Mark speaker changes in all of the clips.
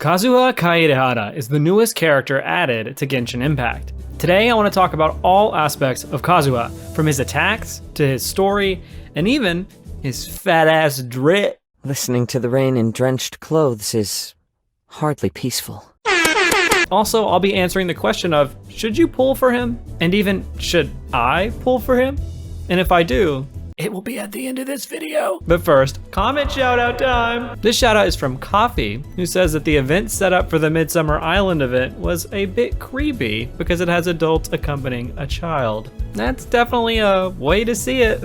Speaker 1: Kazuha Kaedehara is the newest character added to Genshin Impact. Today I want to talk about all aspects of Kazuha, from his attacks to his story, and even his fat-ass drip.
Speaker 2: Listening to the rain in drenched clothes is hardly peaceful.
Speaker 1: Also, I'll be answering the question of, should you pull for him? And even, should I pull for him? And if I do, it will be at the end of this video. But first, comment shout out time. This shout out is from Coffee, who says that the event set up for the Midsummer Island event was a bit creepy because it has adults accompanying a child. That's definitely a way to see it.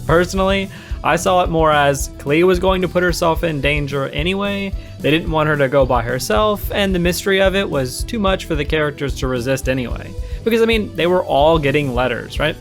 Speaker 1: Personally, I saw it more as Klee was going to put herself in danger anyway. They didn't want her to go by herself, and the mystery of it was too much for the characters to resist anyway. Because I mean, they were all getting letters, right?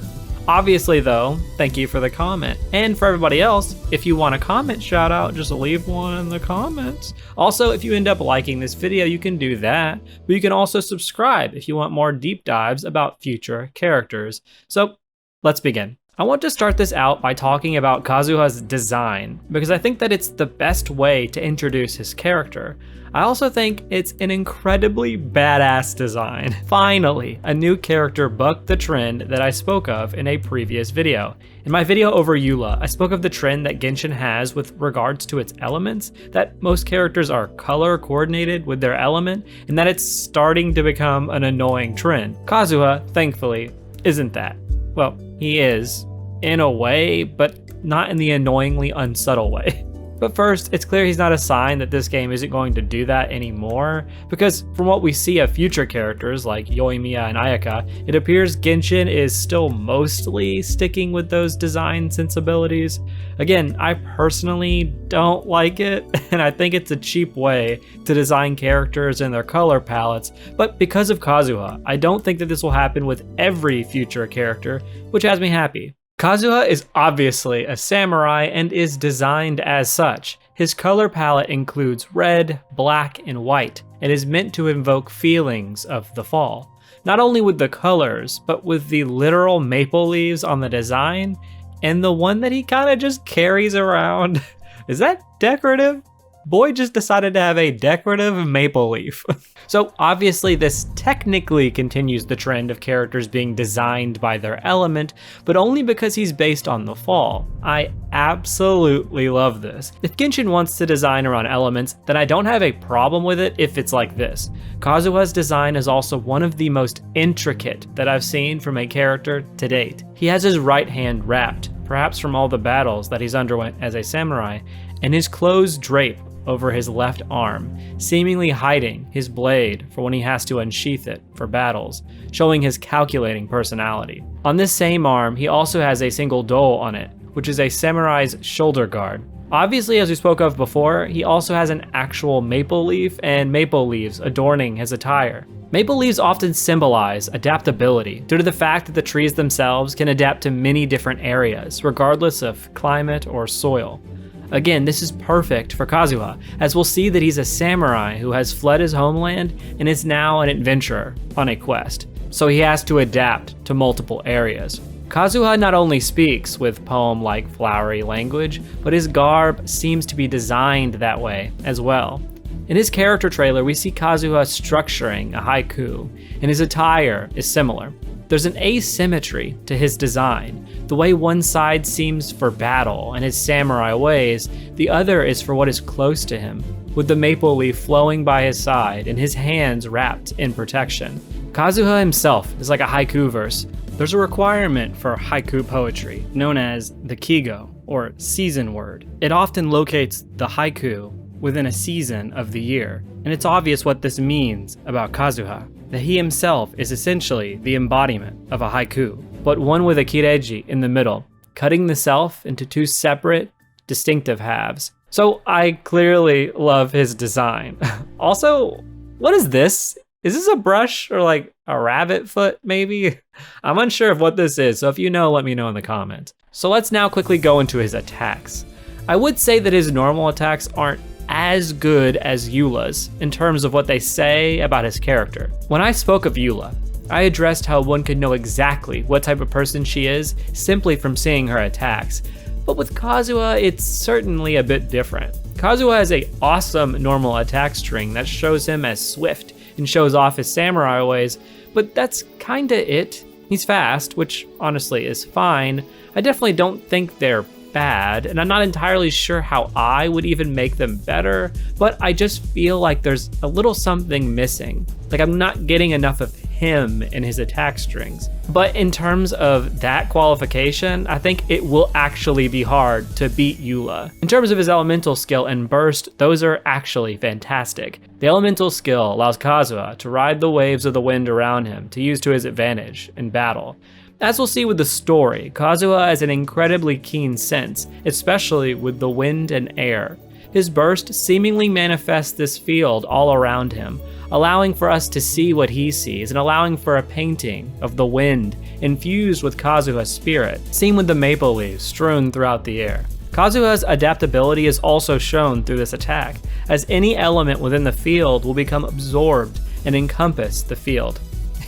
Speaker 1: Obviously though, thank you for the comment. And for everybody else, if you want a comment shout out, just leave one in the comments. Also, if you end up liking this video, you can do that, but you can also subscribe if you want more deep dives about future characters. So let's begin. I want to start this out by talking about Kazuha's design, because I think that it's the best way to introduce his character. I also think it's an incredibly badass design. Finally, a new character bucked the trend that I spoke of in a previous video. In my video over Eula, I spoke of the trend that Genshin has with regards to its elements, that most characters are color coordinated with their element, and that it's starting to become an annoying trend. Kazuha, thankfully, isn't that. Well, he is, in a way, but not in the annoyingly unsubtle way. But first, it's clear he's not a sign that this game isn't going to do that anymore, because from what we see of future characters like Yoimiya and Ayaka, it appears Genshin is still mostly sticking with those design sensibilities. Again, I personally don't like it, and I think it's a cheap way to design characters and their color palettes, but because of Kazuha, I don't think that this will happen with every future character, which has me happy. Kazuha is obviously a samurai and is designed as such. His color palette includes red, black, and white, and is meant to invoke feelings of the fall. Not only with the colors, but with the literal maple leaves on the design, and the one that he kind of just carries around. Is that decorative? Boy just decided to have a decorative maple leaf. So obviously this technically continues the trend of characters being designed by their element, but only because he's based on the fall. I absolutely love this. If Genshin wants to design around elements, then I don't have a problem with it if it's like this. Kazuha's design is also one of the most intricate that I've seen from a character to date. He has his right hand wrapped, perhaps from all the battles that he's underwent as a samurai, and his clothes drape over his left arm, seemingly hiding his blade for when he has to unsheath it for battles, showing his calculating personality. On this same arm, he also has a single dole on it, which is a samurai's shoulder guard. Obviously, as we spoke of before, he also has an actual maple leaf and maple leaves adorning his attire. Maple leaves often symbolize adaptability due to the fact that the trees themselves can adapt to many different areas, regardless of climate or soil. Again, this is perfect for Kazuha, as we'll see that he's a samurai who has fled his homeland and is now an adventurer on a quest, so he has to adapt to multiple areas. Kazuha not only speaks with poem-like flowery language, but his garb seems to be designed that way as well. In his character trailer, we see Kazuha structuring a haiku, and his attire is similar. There's an asymmetry to his design. The way one side seems for battle and his samurai ways, the other is for what is close to him, with the maple leaf flowing by his side and his hands wrapped in protection. Kazuha himself is like a haiku verse. There's a requirement for haiku poetry, known as the kigo, or season word. It often locates the haiku within a season of the year, and it's obvious what this means about Kazuha, that he himself is essentially the embodiment of a haiku, but one with a kireji in the middle, cutting the self into two separate, distinctive halves. So I clearly love his design. Also, what is this? Is this a brush or like a rabbit foot maybe? I'm unsure of what this is, so if you know, let me know in the comments. So let's now quickly go into his attacks. I would say that his normal attacks aren't as good as Eula's in terms of what they say about his character. When I spoke of Eula, I addressed how one could know exactly what type of person she is simply from seeing her attacks. But with Kazuha, it's certainly a bit different. Kazuha has a awesome normal attack string that shows him as swift and shows off his samurai ways, but that's kinda it. He's fast, which honestly is fine. I definitely don't think they're bad, and I'm not entirely sure how I would even make them better, but I just feel like there's a little something missing. Like I'm not getting enough of him in his attack strings. But in terms of that qualification, I think it will actually be hard to beat Eula. In terms of his elemental skill and burst, those are actually fantastic. The elemental skill allows Kazuha to ride the waves of the wind around him to use to his advantage in battle. As we'll see with the story, Kazuha has an incredibly keen sense, especially with the wind and air. His burst seemingly manifests this field all around him, allowing for us to see what he sees and allowing for a painting of the wind infused with Kazuha's spirit, seen with the maple leaves strewn throughout the air. Kazuha's adaptability is also shown through this attack, as any element within the field will become absorbed and encompass the field.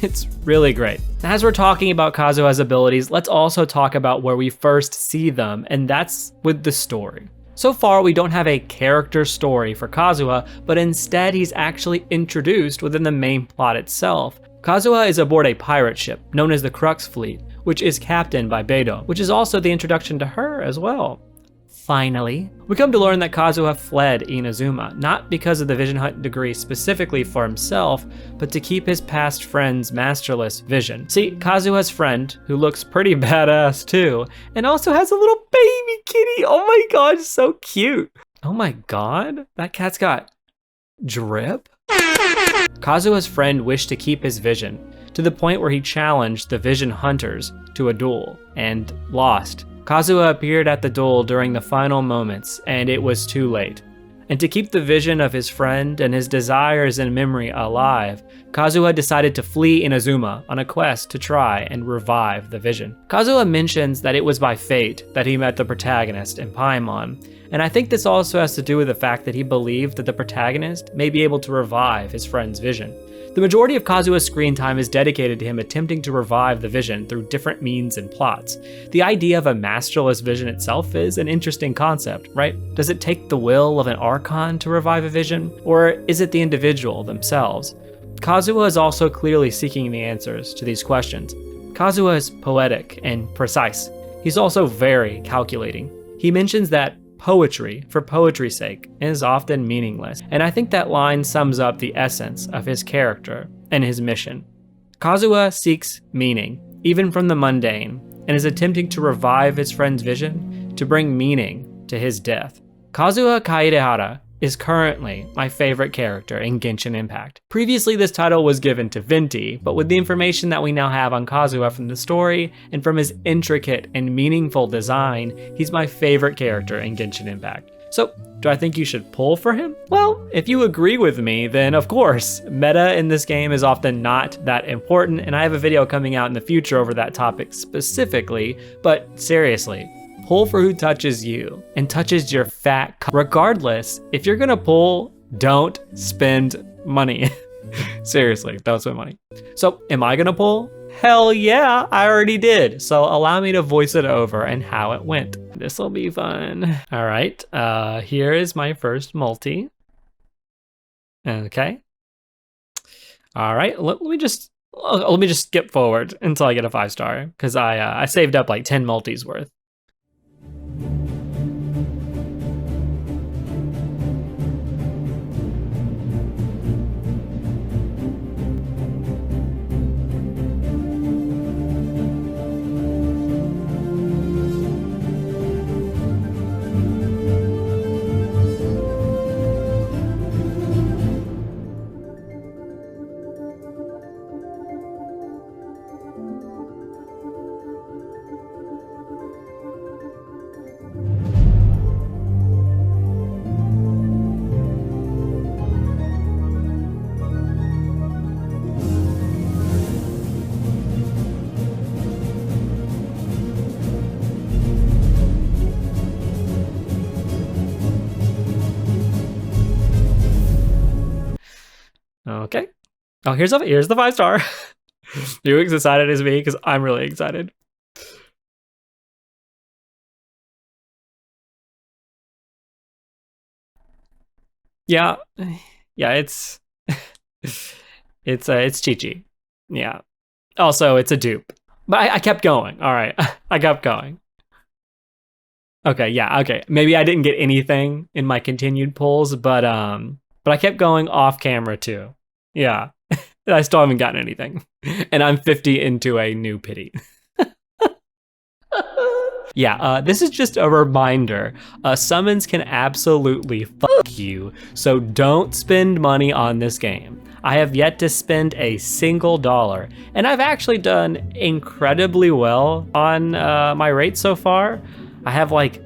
Speaker 1: It's really great. As we're talking about Kazuha's abilities, let's also talk about where we first see them, and that's with the story. So far, we don't have a character story for Kazuha, but instead he's actually introduced within the main plot itself. Kazuha is aboard a pirate ship known as the Crux Fleet, which is captained by Beidou, which is also the introduction to her as well. Finally, we come to learn that Kazuha fled Inazuma, not because of the Vision Hunt degree specifically for himself, but to keep his past friend's masterless vision. See, Kazuha's friend, who looks pretty badass too, and also has a little baby kitty. Oh my god, so cute. Oh my god, that cat's got drip? Kazuha's friend wished to keep his vision, to the point where he challenged the Vision Hunters to a duel, and lost. Kazuha appeared at the duel during the final moments, and it was too late. And to keep the vision of his friend and his desires and memory alive, Kazuha decided to flee Inazuma on a quest to try and revive the vision. Kazuha mentions that it was by fate that he met the protagonist in Paimon, and I think this also has to do with the fact that he believed that the protagonist may be able to revive his friend's vision. The majority of Kazuha's screen time is dedicated to him attempting to revive the vision through different means and plots. The idea of a masterless vision itself is an interesting concept, right? Does it take the will of an Archon to revive a vision, or is it the individual themselves? Kazuha is also clearly seeking the answers to these questions. Kazuha is poetic and precise. He's also very calculating. He mentions that poetry for poetry's sake is often meaningless, and I think that line sums up the essence of his character and his mission. Kazuha seeks meaning, even from the mundane, and is attempting to revive his friend's vision to bring meaning to his death. Kazuha Kaedehara is currently my favorite character in Genshin Impact. Previously, this title was given to Venti, but with the information that we now have on Kazuha from the story and from his intricate and meaningful design, he's my favorite character in Genshin Impact. So, do I think you should pull for him? Well, if you agree with me, then of course, meta in this game is often not that important, and I have a video coming out in the future over that topic specifically, but seriously, pull for who touches you and touches your fat regardless, if you're gonna pull, don't spend money. Seriously, don't spend money. So, am I gonna pull? Hell yeah, I already did. So allow me to voice it over and how it went. This'll be fun. All right, here is my first multi. Okay. All right, let me just skip forward until I get a 5-star, because I saved up like 10 multis worth. Okay. Oh, here's the 5-star. You as excited as me? Because I'm really excited. Yeah, yeah, it's it's Chi-Chi. Yeah. Also, it's a dupe. But I kept going. All right, I kept going. Okay, yeah, okay. Maybe I didn't get anything in my continued pulls, but I kept going off camera too. Yeah. I still haven't gotten anything. And I'm 50 into a new pity. Yeah, this is just a reminder. Summons can absolutely fuck you, so don't spend money on this game. I have yet to spend a single dollar, and I've actually done incredibly well on my rates so far. I have like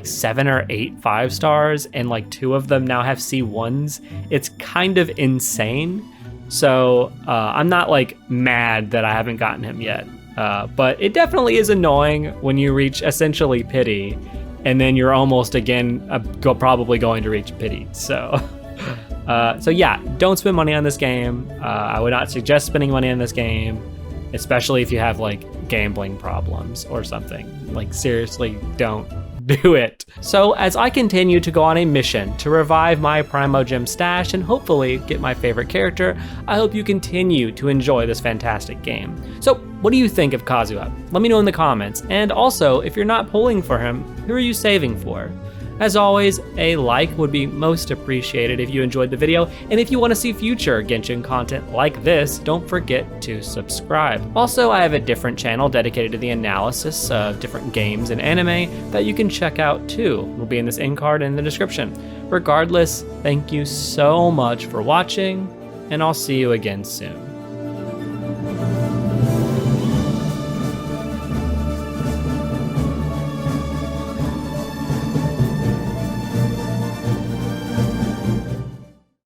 Speaker 1: 7 or 8 5-stars, and like 2 of them now have C1s. It's kind of insane. So I'm not like mad that I haven't gotten him yet. But it definitely is annoying when you reach essentially pity, and then you're almost again probably going to reach pity. So, so yeah, don't spend money on this game. I would not suggest spending money on this game, especially if you have like gambling problems or something. Like seriously, don't do it. So as I continue to go on a mission to revive my primogem stash and hopefully get my favorite character, I hope you continue to enjoy this fantastic game. So what do you think of Kazuha? Let me know in the comments. And also, if you're not pulling for him, who are you saving for? As always, a like would be most appreciated if you enjoyed the video, and if you want to see future Genshin content like this, don't forget to subscribe. Also, I have a different channel dedicated to the analysis of different games and anime that you can check out too. It will be in this end card and in the description. Regardless, thank you so much for watching, and I'll see you again soon.